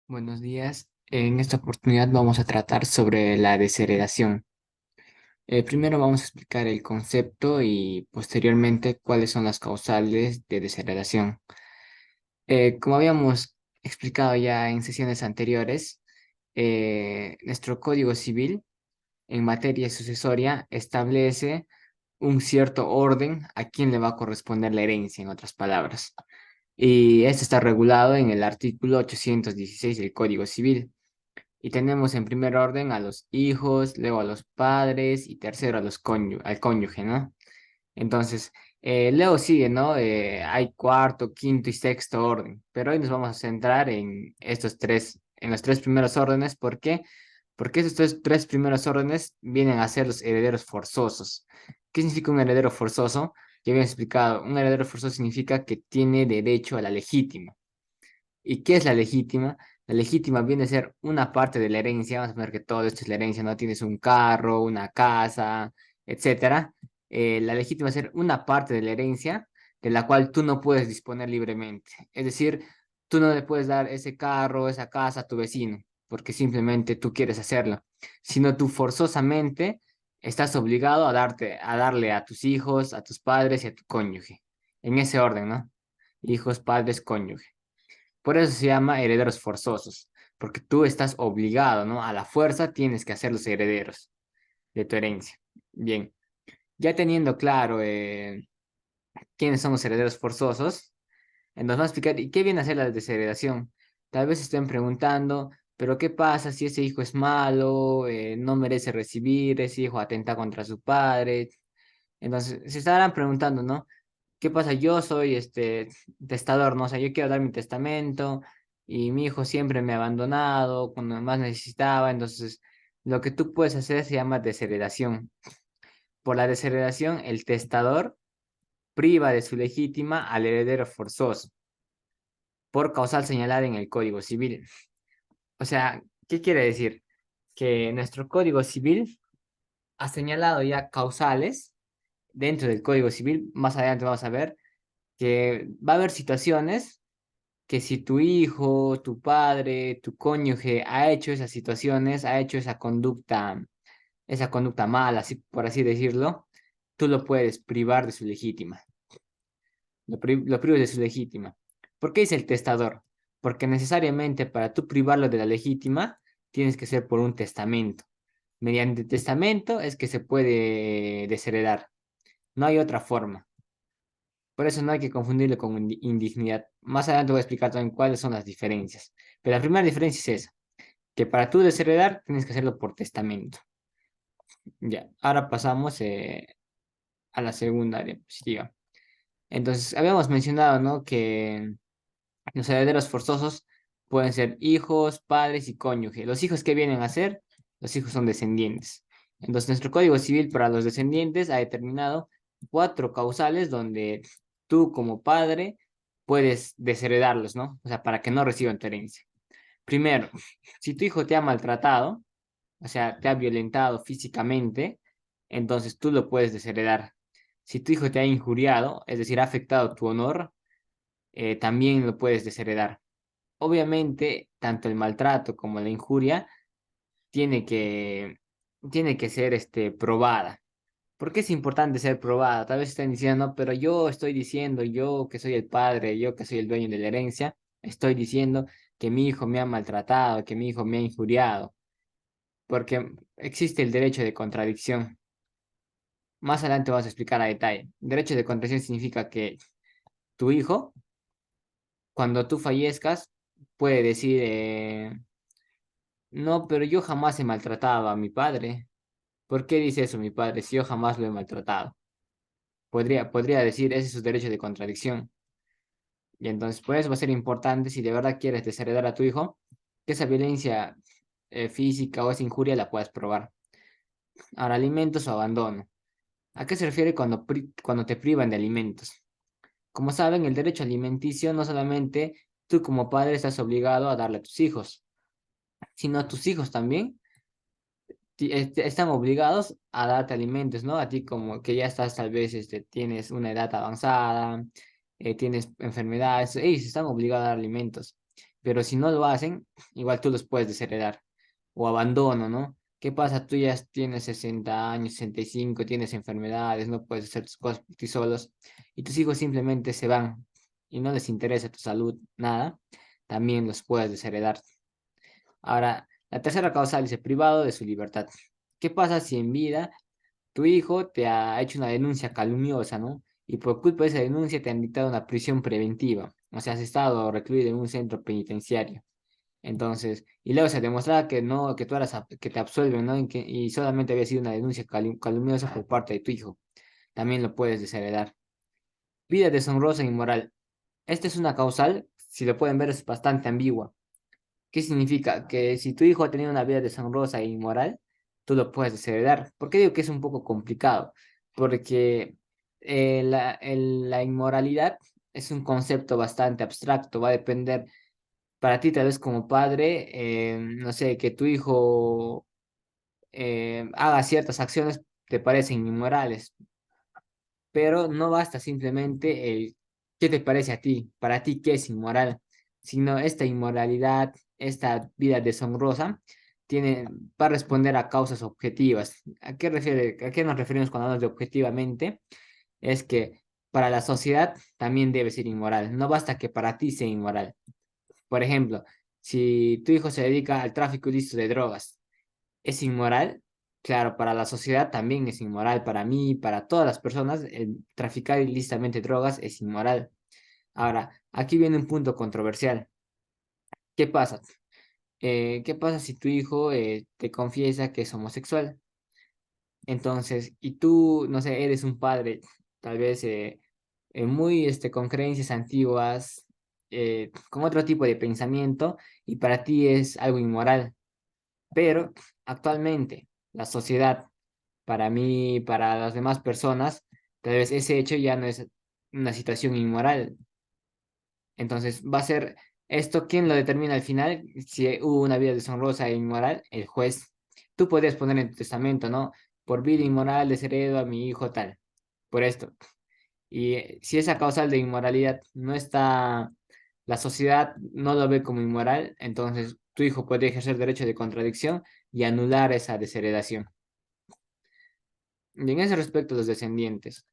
Buenos días. En esta oportunidad vamos a tratar sobre la desheredación. Primero vamos a explicar el concepto y posteriormente cuáles son las causales de desheredación. Como habíamos explicado ya en sesiones anteriores, nuestro Código Civil en materia sucesoria establece un cierto orden a quién le va a corresponder la herencia, en otras palabras. Y esto está regulado en el artículo 816 del Código Civil. Y tenemos en primer orden a los hijos, luego a los padres y tercero a al cónyuge, ¿no? Entonces, luego sigue, ¿no? Hay cuarto, quinto y sexto orden, pero hoy nos vamos a centrar en estos tres, en los tres primeros órdenes. ¿Por qué? Porque esos tres primeros órdenes vienen a ser los herederos forzosos. ¿Qué significa un heredero forzoso? Ya había explicado, un heredero forzoso significa que tiene derecho a la legítima. ¿Y qué es la legítima? La legítima viene a ser una parte de la herencia. Vamos a ver que todo esto es la herencia, ¿no? Tienes un carro, una casa, etcétera. La legítima es ser una parte de la herencia de la cual tú no puedes disponer libremente. Es decir, tú no le puedes dar ese carro, esa casa a tu vecino, porque simplemente tú quieres hacerlo, sino tú forzosamente estás obligado a darle a tus hijos, a tus padres y a tu cónyuge. En ese orden, ¿no? Hijos, padres, cónyuge. Por eso se llama herederos forzosos, porque tú estás obligado, ¿no? A la fuerza tienes que hacer los herederos de tu herencia. Bien, ya teniendo claro quiénes son los herederos forzosos, nos va a explicar, ¿y qué viene a hacer la desheredación? Tal vez estén preguntando, pero ¿qué pasa si ese hijo es malo, no merece recibir, ese hijo atenta contra su padre? Entonces, se estarán preguntando, ¿no? ¿Qué pasa? Yo soy este testador, ¿no? O sea, yo quiero dar mi testamento y mi hijo siempre me ha abandonado cuando más necesitaba. Entonces, lo que tú puedes hacer se llama desheredación. Por la desheredación, el testador priva de su legítima al heredero forzoso por causal señalada en el Código Civil. O sea, ¿qué quiere decir? Que nuestro Código Civil ha señalado ya causales dentro del Código Civil. Más adelante vamos a ver que va a haber situaciones que si tu hijo, tu padre, tu cónyuge ha hecho esas situaciones, ha hecho esa conducta mala, así, por así decirlo, tú lo puedes privar de su legítima. Lo privas de su legítima. ¿Por qué dice el testador? Porque necesariamente para tú privarlo de la legítima, tienes que ser por un testamento. Mediante testamento es que se puede desheredar. No hay otra forma. Por eso no hay que confundirlo con indignidad. Más adelante voy a explicar también cuáles son las diferencias. Pero la primera diferencia es esa, que para tú desheredar tienes que hacerlo por testamento. Ya, ahora pasamos a la segunda diapositiva. Entonces, habíamos mencionado, ¿no? Que los herederos forzosos pueden ser hijos, padres y cónyuge. Los hijos que vienen a ser, los hijos son descendientes. Entonces, nuestro Código Civil para los descendientes ha determinado cuatro causales donde tú como padre puedes desheredarlos, ¿no? O sea, para que no reciban tu herencia. Primero, si tu hijo te ha maltratado, o sea, te ha violentado físicamente, entonces tú lo puedes desheredar. Si tu hijo te ha injuriado, es decir, ha afectado tu honor, también lo puedes desheredar. Obviamente, tanto el maltrato como la injuria tiene que, tiene que ser probada. ¿Por qué es importante ser probada? Tal vez están diciendo, no, pero yo estoy diciendo, yo que soy el padre, yo que soy el dueño de la herencia, estoy diciendo que mi hijo me ha maltratado, que mi hijo me ha injuriado, porque existe el derecho de contradicción. Más adelante vamos a explicar a detalle. Derecho de contradicción significa que tu hijo, cuando tú fallezcas, puede decir, no, pero yo jamás he maltratado a mi padre. ¿Por qué dice eso mi padre si yo jamás lo he maltratado? Podría decir, ese es su derecho de contradicción. Y entonces, pues va a ser importante si de verdad quieres desheredar a tu hijo, que esa violencia física o esa injuria la puedas probar. Ahora, alimentos o abandono. ¿A qué se refiere cuando te privan de alimentos? Como saben, el derecho alimenticio no solamente tú como padre estás obligado a darle a tus hijos, sino a tus hijos también están obligados a darte alimentos, ¿no? A ti como que ya estás, tal vez, tienes una edad avanzada, tienes enfermedades, ellos están obligados a dar alimentos. pero si no lo hacen, igual tú los puedes desheredar. O abandono, ¿no? ¿Qué pasa? Tú ya tienes 60 años, 65, tienes enfermedades, no puedes hacer tus cosas por ti solos, y tus hijos simplemente se van y no les interesa tu salud, nada, también los puedes desheredar. Ahora, la tercera causal dice privado de su libertad. ¿Qué pasa si en vida tu hijo te ha hecho una denuncia calumniosa, ¿no? Y por culpa de esa denuncia te han dictado una prisión preventiva, o sea, has estado recluido en un centro penitenciario. Entonces, y luego se demostraba que no, que tú eras, que te absuelven, ¿no? Y solamente había sido una denuncia calumniosa por parte de tu hijo. También lo puedes desheredar. Vida deshonrosa e inmoral. Esta es una causal, si lo pueden ver, es bastante ambigua. ¿Qué significa? Que si tu hijo ha tenido una vida deshonrosa e inmoral, tú lo puedes desheredar. ¿Por qué digo que es un poco complicado? Porque la inmoralidad es un concepto bastante abstracto, va a depender para ti tal vez como padre, no sé, que tu hijo haga ciertas acciones te parecen inmorales, pero no basta simplemente el qué te parece a ti, para ti qué es inmoral, sino esta inmoralidad, esta vida deshonrosa, tiene, va a responder a causas objetivas. A qué nos referimos cuando hablamos de objetivamente? Es que para la sociedad también debe ser inmoral, no basta que para ti sea inmoral. Por ejemplo, si tu hijo se dedica al tráfico ilícito de drogas, ¿es inmoral? Claro, para la sociedad también es inmoral, para mí, para todas las personas, el traficar ilícitamente drogas es inmoral. Ahora, aquí viene un punto controversial. ¿Qué pasa? ¿Qué pasa si tu hijo te confiesa que es homosexual? Entonces, y tú, no sé, eres un padre, tal vez muy con creencias antiguas, con otro tipo de pensamiento, y para ti es algo inmoral. Pero actualmente la sociedad, para mí, para las demás personas, tal vez ese hecho ya no es una situación inmoral. Entonces va a ser esto, ¿quién lo determina al final? Si hubo una vida deshonrosa e inmoral, el juez. Tú podrías poner en tu testamento, ¿no? Por vida inmoral desheredo a mi hijo tal, por esto. Y si esa causal de inmoralidad no está, la sociedad no lo ve como inmoral, entonces tu hijo puede ejercer derecho de contradicción y anular esa desheredación. Y en ese respecto, los descendientes.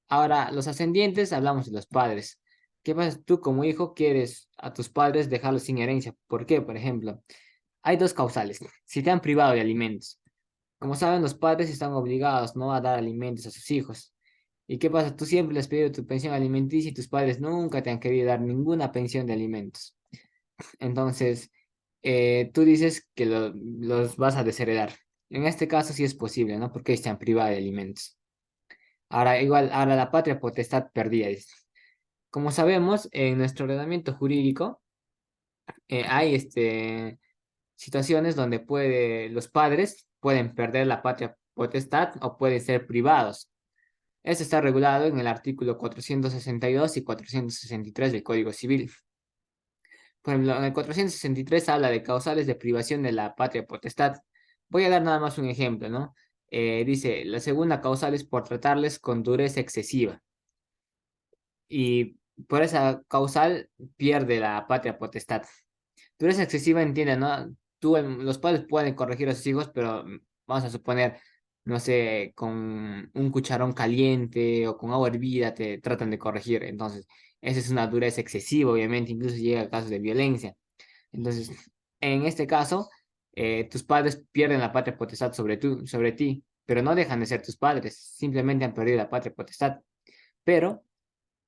Ahora, los ascendientes, hablamos de los padres. ¿Qué pasa? Tú como hijo quieres a tus padres dejarlos sin herencia. ¿Por qué? Por ejemplo, hay dos causales. Si te han privado de alimentos. Como saben, los padres están obligados, ¿no?, a dar alimentos a sus hijos. ¿Y qué pasa? Tú siempre les has pedido tu pensión alimenticia y tus padres nunca te han querido dar ninguna pensión de alimentos. Entonces, tú dices que los vas a desheredar. En este caso sí es posible, ¿no? Porque están privados de alimentos. Ahora, igual, ahora la patria potestad perdida. Dice. Como sabemos, en nuestro ordenamiento jurídico hay situaciones donde los padres pueden perder la patria potestad o pueden ser privados. Esto está regulado en el artículo 462 y 463 del Código Civil. Por ejemplo, en el 463 habla de causales de privación de la patria potestad. Voy a dar nada más un ejemplo, ¿no? Dice, la segunda causal es por tratarles con dureza excesiva. Y por esa causal pierde la patria potestad. Dureza excesiva entiende, ¿no? Los padres pueden corregir a sus hijos, pero vamos a suponer, no sé, con un cucharón caliente o con agua hervida te tratan de corregir. Entonces, esa es una dureza excesiva, obviamente, incluso llega a casos de violencia. Entonces, en este caso, tus padres pierden la patria potestad sobre ti, pero no dejan de ser tus padres, simplemente han perdido la patria potestad. Pero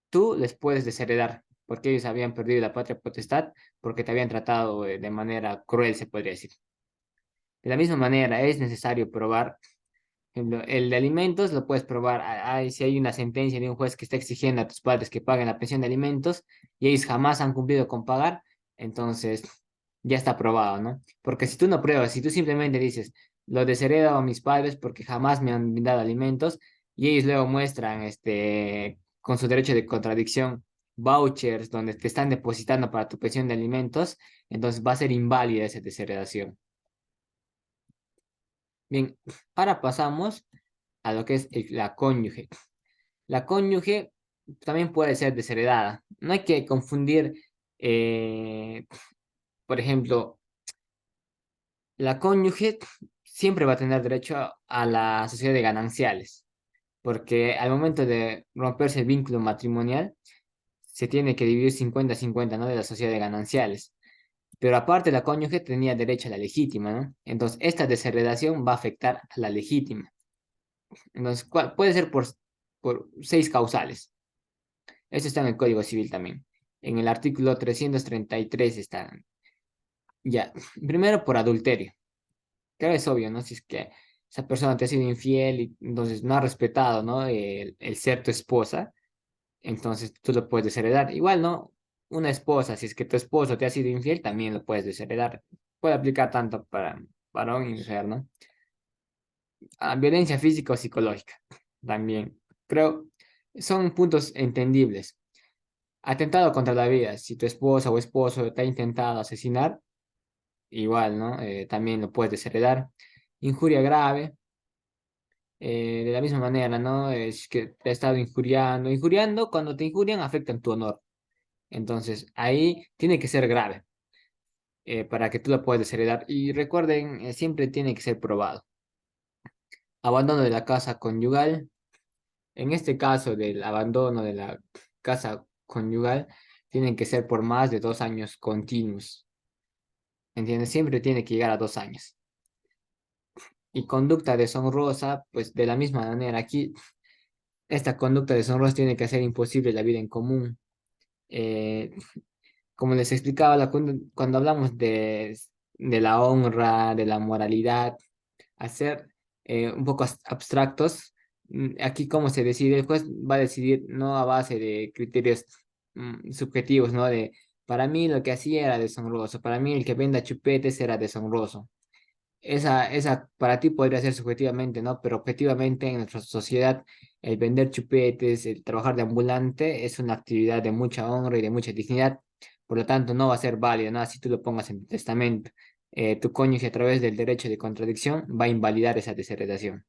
tú les puedes desheredar, porque ellos habían perdido la patria potestad, porque te habían tratado de manera cruel, se podría decir. De la misma manera, es necesario probar, por ejemplo, el de alimentos lo puedes probar. Si hay una sentencia de un juez que está exigiendo a tus padres que paguen la pensión de alimentos y ellos jamás han cumplido con pagar, entonces ya está probado, ¿no? Porque si tú no pruebas, si tú simplemente dices, lo desheredo a mis padres porque jamás me han brindado alimentos y ellos luego muestran, con su derecho de contradicción, vouchers donde te están depositando para tu pensión de alimentos, entonces va a ser inválida esa desheredación. Bien, ahora pasamos a lo que es la cónyuge. La cónyuge también puede ser desheredada. No hay que confundir Eh, por ejemplo, la cónyuge siempre va a tener derecho a la sociedad de gananciales, porque al momento de romperse el vínculo matrimonial, se tiene que dividir 50-50, ¿no? De la sociedad de gananciales. Pero aparte, la cónyuge tenía derecho a la legítima, ¿no? Entonces, esta desheredación va a afectar a la legítima. Entonces, puede ser por seis causales. Eso está en el Código Civil también. En el artículo 333 está. Ya, primero por adulterio. Creo que es obvio, ¿no? Si es que esa persona te ha sido infiel y entonces no ha respetado, ¿no? El ser tu esposa, entonces tú lo puedes desheredar. Igual, ¿no? Una esposa, si es que tu esposo te ha sido infiel, también lo puedes desheredar. Puede aplicar tanto para varón y mujer, ¿no? Violencia física o psicológica, también. Creo, son puntos entendibles. Atentado contra la vida. Si tu esposa o esposo te ha intentado asesinar, igual, ¿no? También lo puedes desheredar. Injuria grave, de la misma manera, ¿no? Es que te ha estado injuriando. Injuriando, cuando te injurian, afectan tu honor. Entonces, ahí tiene que ser grave para que tú lo puedas desheredar. Y recuerden, siempre tiene que ser probado. Abandono de la casa conyugal. En este caso del abandono de la casa conyugal, tienen que ser por más de 2 años continuos. ¿Entiendes? Siempre tiene que llegar a 2 años. Y conducta deshonrosa, pues de la misma manera, aquí esta conducta deshonrosa tiene que hacer imposible la vida en común. Eh, Como les explicaba, cuando hablamos de la honra, de la moralidad, hacer un poco abstractos, aquí cómo se decide, el juez va a decidir no a base de criterios subjetivos, ¿no? Para mí lo que hacía era deshonroso, para mí el que venda chupetes era deshonroso. Esa para ti podría ser subjetivamente, ¿no? Pero objetivamente en nuestra sociedad, el vender chupetes, el trabajar de ambulante es una actividad de mucha honra y de mucha dignidad. Por lo tanto, no va a ser válido, ¿no? Así tú lo pongas en tu testamento. Tu cónyuge, a través del derecho de contradicción, va a invalidar esa desheredación.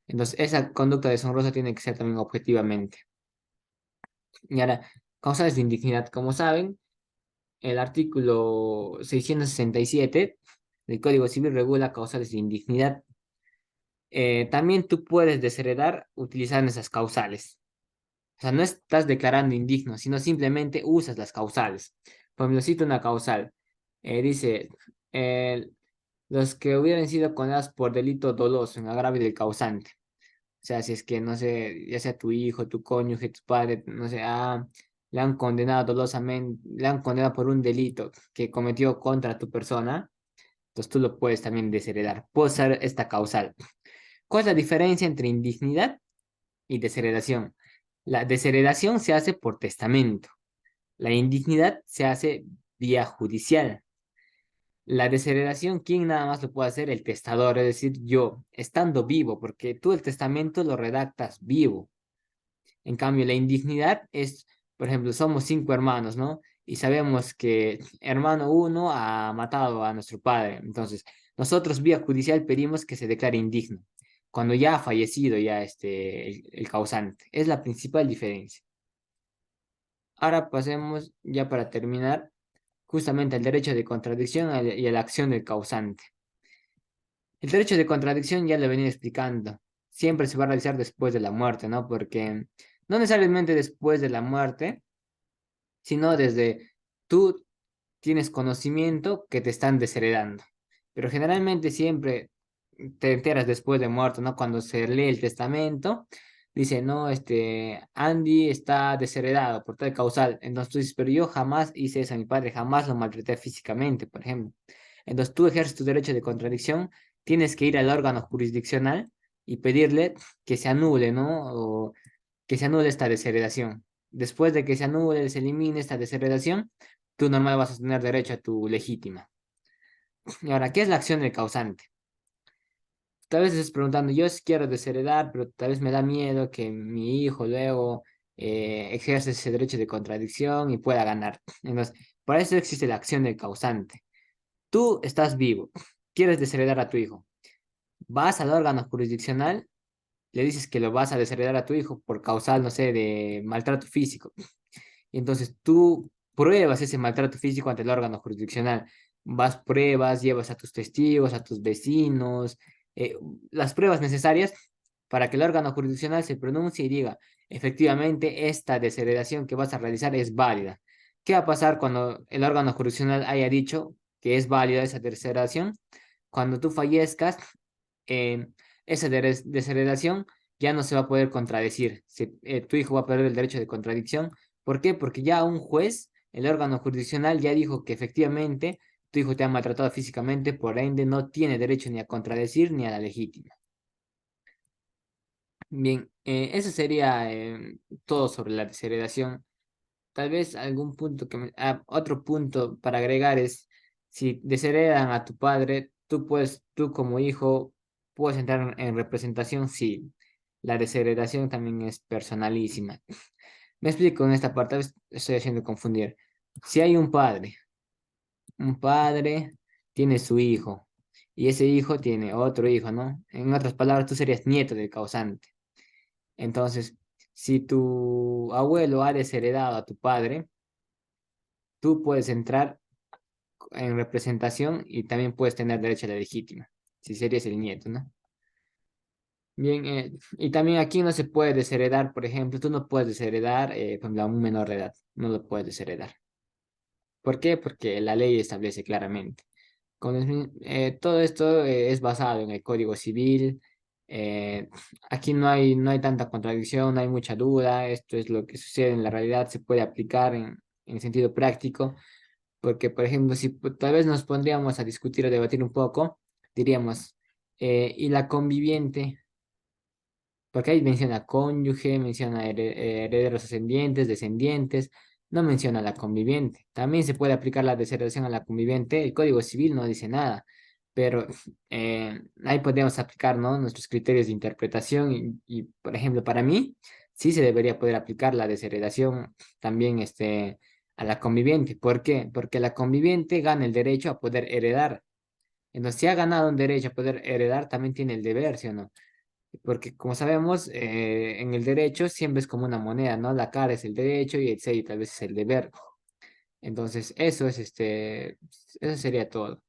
Entonces, esa conducta deshonrosa tiene que ser también objetivamente. Y ahora, causales de indignidad, como saben, el artículo 667 del Código Civil regula causales de indignidad. También tú puedes desheredar utilizando esas causales. O sea, no estás declarando indigno, sino simplemente usas las causales. Por ejemplo, cito una causal. Dice, eh, los que hubieran sido condenados por delito doloso en agravio del causante. O sea, si es que, no sé, ya sea tu hijo, tu cónyuge, tu padre, no sé, le han condenado dolosamente, le han condenado por un delito que cometió contra tu persona, entonces tú lo puedes también desheredar. Puedes usar esta causal. ¿Cuál es la diferencia entre indignidad y desheredación? La desheredación se hace por testamento. La indignidad se hace vía judicial. La desheredación, ¿quién nada más lo puede hacer? El testador, es decir, yo, estando vivo, porque tú el testamento lo redactas vivo. En cambio, la indignidad es, por ejemplo, somos 5 hermanos, ¿no? Y sabemos que hermano uno ha matado a nuestro padre. Entonces, nosotros vía judicial pedimos que se declare indigno, cuando ya ha fallecido ya el causante. Es la principal diferencia. Ahora pasemos, ya para terminar, justamente al derecho de contradicción y a la acción del causante. El derecho de contradicción ya lo he venido explicando. Siempre se va a realizar después de la muerte, ¿no? Porque no necesariamente después de la muerte, sino desde tú tienes conocimiento que te están desheredando. Pero generalmente siempre te enteras después de muerto, ¿no? Cuando se lee el testamento, dice, no, Andy está desheredado por tal causal. Entonces tú dices, pero yo jamás hice eso a mi padre, jamás lo maltraté físicamente, por ejemplo. Entonces tú ejerces tu derecho de contradicción, tienes que ir al órgano jurisdiccional y pedirle que se anule, ¿no? O que se anule esta desheredación. Después de que se anule, se elimine esta desheredación, tú normal vas a tener derecho a tu legítima. Y ahora, ¿qué es la acción del causante? Tal vez estés preguntando, yo sí quiero desheredar, pero tal vez me da miedo que mi hijo luego ejerza ese derecho de contradicción y pueda ganar. Entonces, para eso existe la acción del causante. Tú estás vivo, quieres desheredar a tu hijo. Vas al órgano jurisdiccional, le dices que lo vas a desheredar a tu hijo por causal, no sé, de maltrato físico. Y entonces tú pruebas ese maltrato físico ante el órgano jurisdiccional. Vas, pruebas, llevas a tus testigos, a tus vecinos, eh, las pruebas necesarias para que el órgano jurisdiccional se pronuncie y diga, efectivamente, esta desheredación que vas a realizar es válida. ¿Qué va a pasar cuando el órgano jurisdiccional haya dicho que es válida esa desheredación? Cuando tú fallezcas, eh, esa desheredación ya no se va a poder contradecir. Tu hijo va a perder el derecho de contradicción. ¿Por qué? Porque ya un juez, el órgano jurisdiccional, ya dijo que efectivamente tu hijo te ha maltratado físicamente, por ende no tiene derecho ni a contradecir ni a la legítima. Bien, eso sería todo sobre la desheredación. Tal vez algún punto otro punto para agregar es, si desheredan a tu padre, tú como hijo, puedes entrar en representación si la desheredación también es personalísima. Me explico en esta parte, a veces estoy haciendo confundir. Si hay un padre tiene su hijo y ese hijo tiene otro hijo, ¿no? En otras palabras, tú serías nieto del causante. Entonces, si tu abuelo ha desheredado a tu padre, tú puedes entrar en representación y también puedes tener derecho a la legítima, si serías el nieto, ¿no? Bien, y también aquí no se puede desheredar, por ejemplo, tú no puedes desheredar, por ejemplo, a un menor de edad, no lo puedes desheredar. ¿Por qué? Porque la ley establece claramente. Todo esto es basado en el Código Civil. eh, Aquí no hay tanta contradicción, no hay mucha duda. Esto es lo que sucede en la realidad, se puede aplicar en sentido práctico. Porque, por ejemplo, si tal vez nos pondríamos a discutir o debatir un poco, diríamos, ¿y la conviviente? Porque ahí menciona cónyuge, menciona herederos ascendientes, descendientes, no menciona la conviviente. También se puede aplicar la deserción a la conviviente. El Código Civil no dice nada, pero ahí podríamos aplicar, ¿no?, nuestros criterios de interpretación por ejemplo, para mí, sí se debería poder aplicar la desheredación también a la conviviente. ¿Por qué? Porque la conviviente gana el derecho a poder heredar. Entonces, si ha ganado un derecho a poder heredar, también tiene el deber, ¿sí o no? Porque como sabemos, en el derecho siempre es como una moneda, ¿no? La cara es el derecho y el ser tal vez es el deber. Entonces, eso sería todo.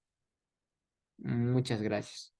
Muchas gracias.